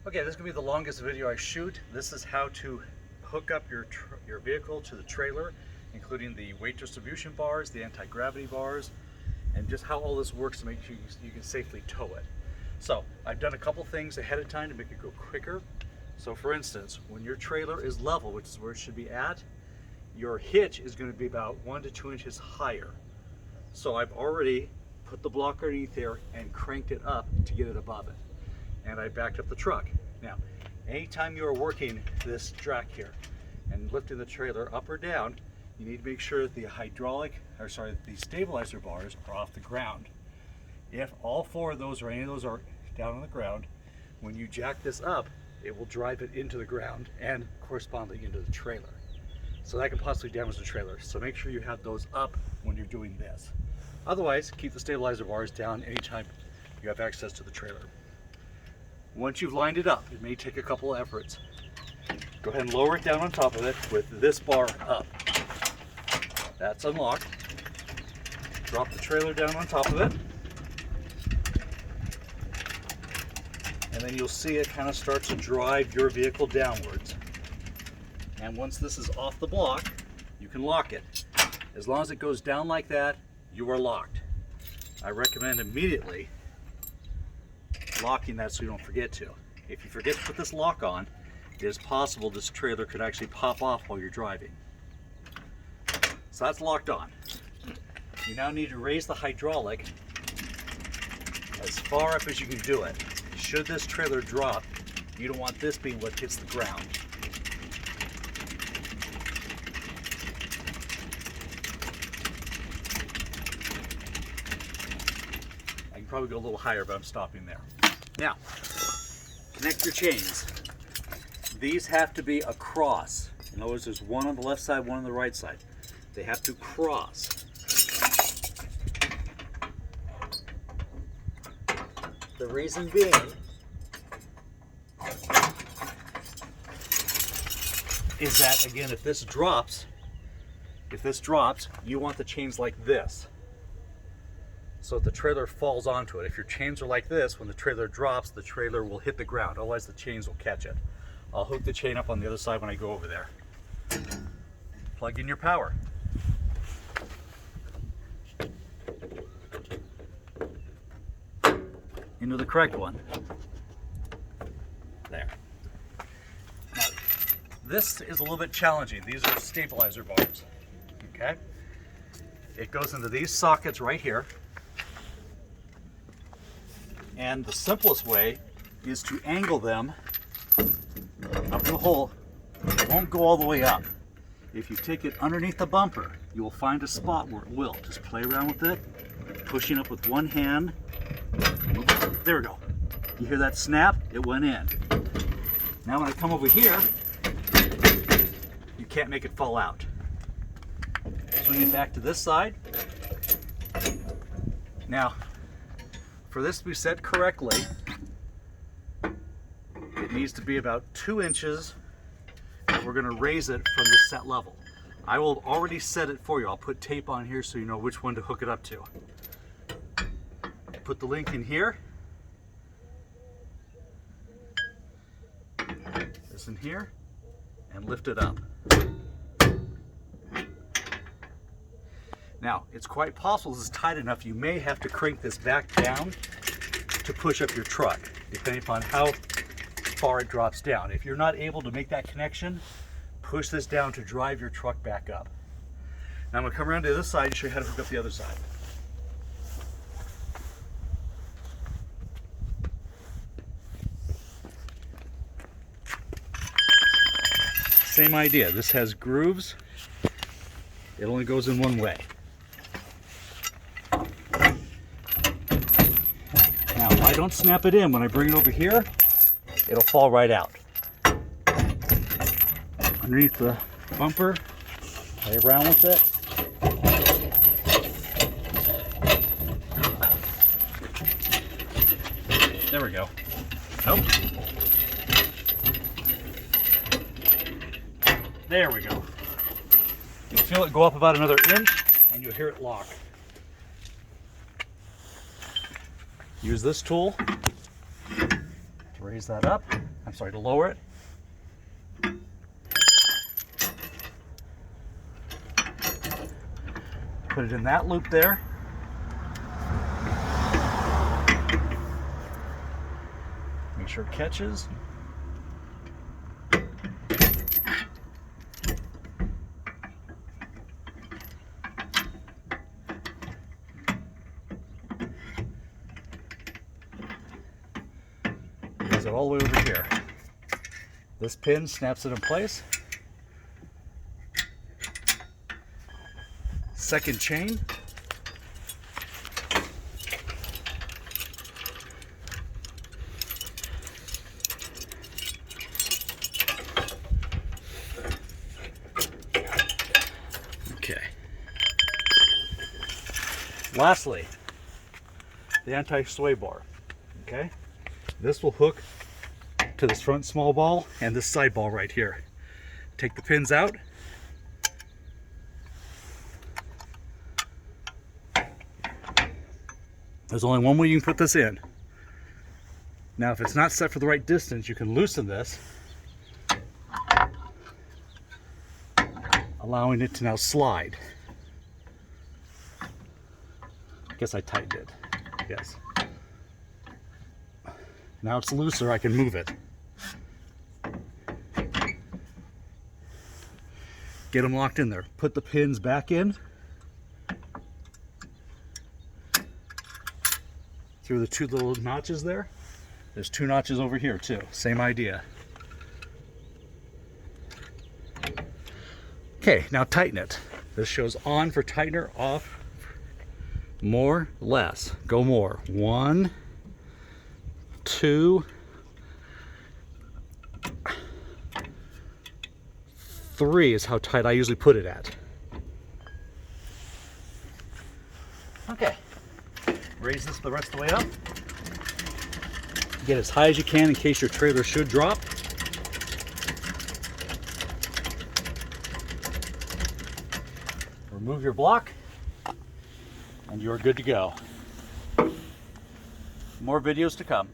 Okay, this is going to be the longest video I shoot. This is how to hook up your vehicle to the trailer, including the weight distribution bars, the anti-gravity bars, and just how all this works to make sure you can safely tow it. So I've done a couple things ahead of time to make it go quicker. So for instance, when your trailer is level, which is where it should be at, your hitch is going to be about 1 to 2 inches higher. So I've already put the block underneath there and cranked it up to get it above it. And I backed up the truck. Now, anytime you are working this jack here and lifting the trailer up or down, you need to make sure that the the stabilizer bars are off the ground. If all 4 of those or any of those are down on the ground, when you jack this up, it will drive it into the ground and correspondingly into the trailer. So that can possibly damage the trailer. So make sure you have those up when you're doing this. Otherwise, keep the stabilizer bars down anytime you have access to the trailer. Once you've lined it up, it may take a couple of efforts. Go ahead and lower it down on top of it with this bar up. That's unlocked. Drop the trailer down on top of it. And then you'll see it kind of start to drive your vehicle downwards. And once this is off the block, you can lock it. As long as it goes down like that, you are locked. I recommend immediately locking that so you don't forget to. If you forget to put this lock on, it is possible this trailer could actually pop off while you're driving. So that's locked on. You now need to raise the hydraulic as far up as you can do it. Should this trailer drop, you don't want this being what hits the ground. I can probably go a little higher, but I'm stopping there. Now, connect your chains. These have to be across. In other words, there's one on the left side, one on the right side. They have to cross. The reason being is that, again, if this drops, you want the chains like this. So if the trailer falls onto it. If your chains are like this, when the trailer drops, the trailer will hit the ground. Otherwise, the chains will catch it. I'll hook the chain up on the other side when I go over there. Plug in your power. Into the correct one. There. Now, this is a little bit challenging. These are stabilizer bars. Okay? It goes into these sockets right here. And the simplest way is to angle them up in the hole. It won't go all the way up. If you take it underneath the bumper, you will find a spot where it will. Just play around with it, pushing up with one hand. There we go. You hear that snap? It went in. Now when I come over here, you can't make it fall out. Swing it back to this side. Now, for this to be set correctly, it needs to be about 2 inches. We're going to raise it from the set level. I will already set it for you. I'll put tape on here so you know which one to hook it up to. Put the link in here. This in here. And lift it up. Now, it's quite possible this is tight enough you may have to crank this back down to push up your truck, depending upon how far it drops down. If you're not able to make that connection, push this down to drive your truck back up. Now I'm going to come around to the other side and show you how to hook up the other side. Same idea. This has grooves. It only goes in one way. Now, if I don't snap it in, when I bring it over here, it'll fall right out. Underneath the bumper, play around with it. There we go. Nope. There we go. You'll feel it go up about another inch and you'll hear it lock. Use this tool to raise that up. I'm sorry, to lower it. Put it in that loop there. Make sure it catches. Raise it all the way over here. This pin snaps it in place. Second chain. Okay. Lastly, the anti-sway bar. Okay. This will hook to this front small ball and this side ball right here. Take the pins out. There's only one way you can put this in. Now, if it's not set for the right distance, you can loosen this, allowing it to now slide. I guess I tightened it. Yes. Now it's looser, I can move it. Get them locked in there. Put the pins back in. Through the two little notches there. There's two notches over here too. Same idea. Okay, now tighten it. This shows on for tightener, off, more, less. Go more. 1, 2, 3 is how tight I usually put it at. Okay. Raise this the rest of the way up. Get as high as you can in case your trailer should drop. Remove your block and you're good to go. More videos to come.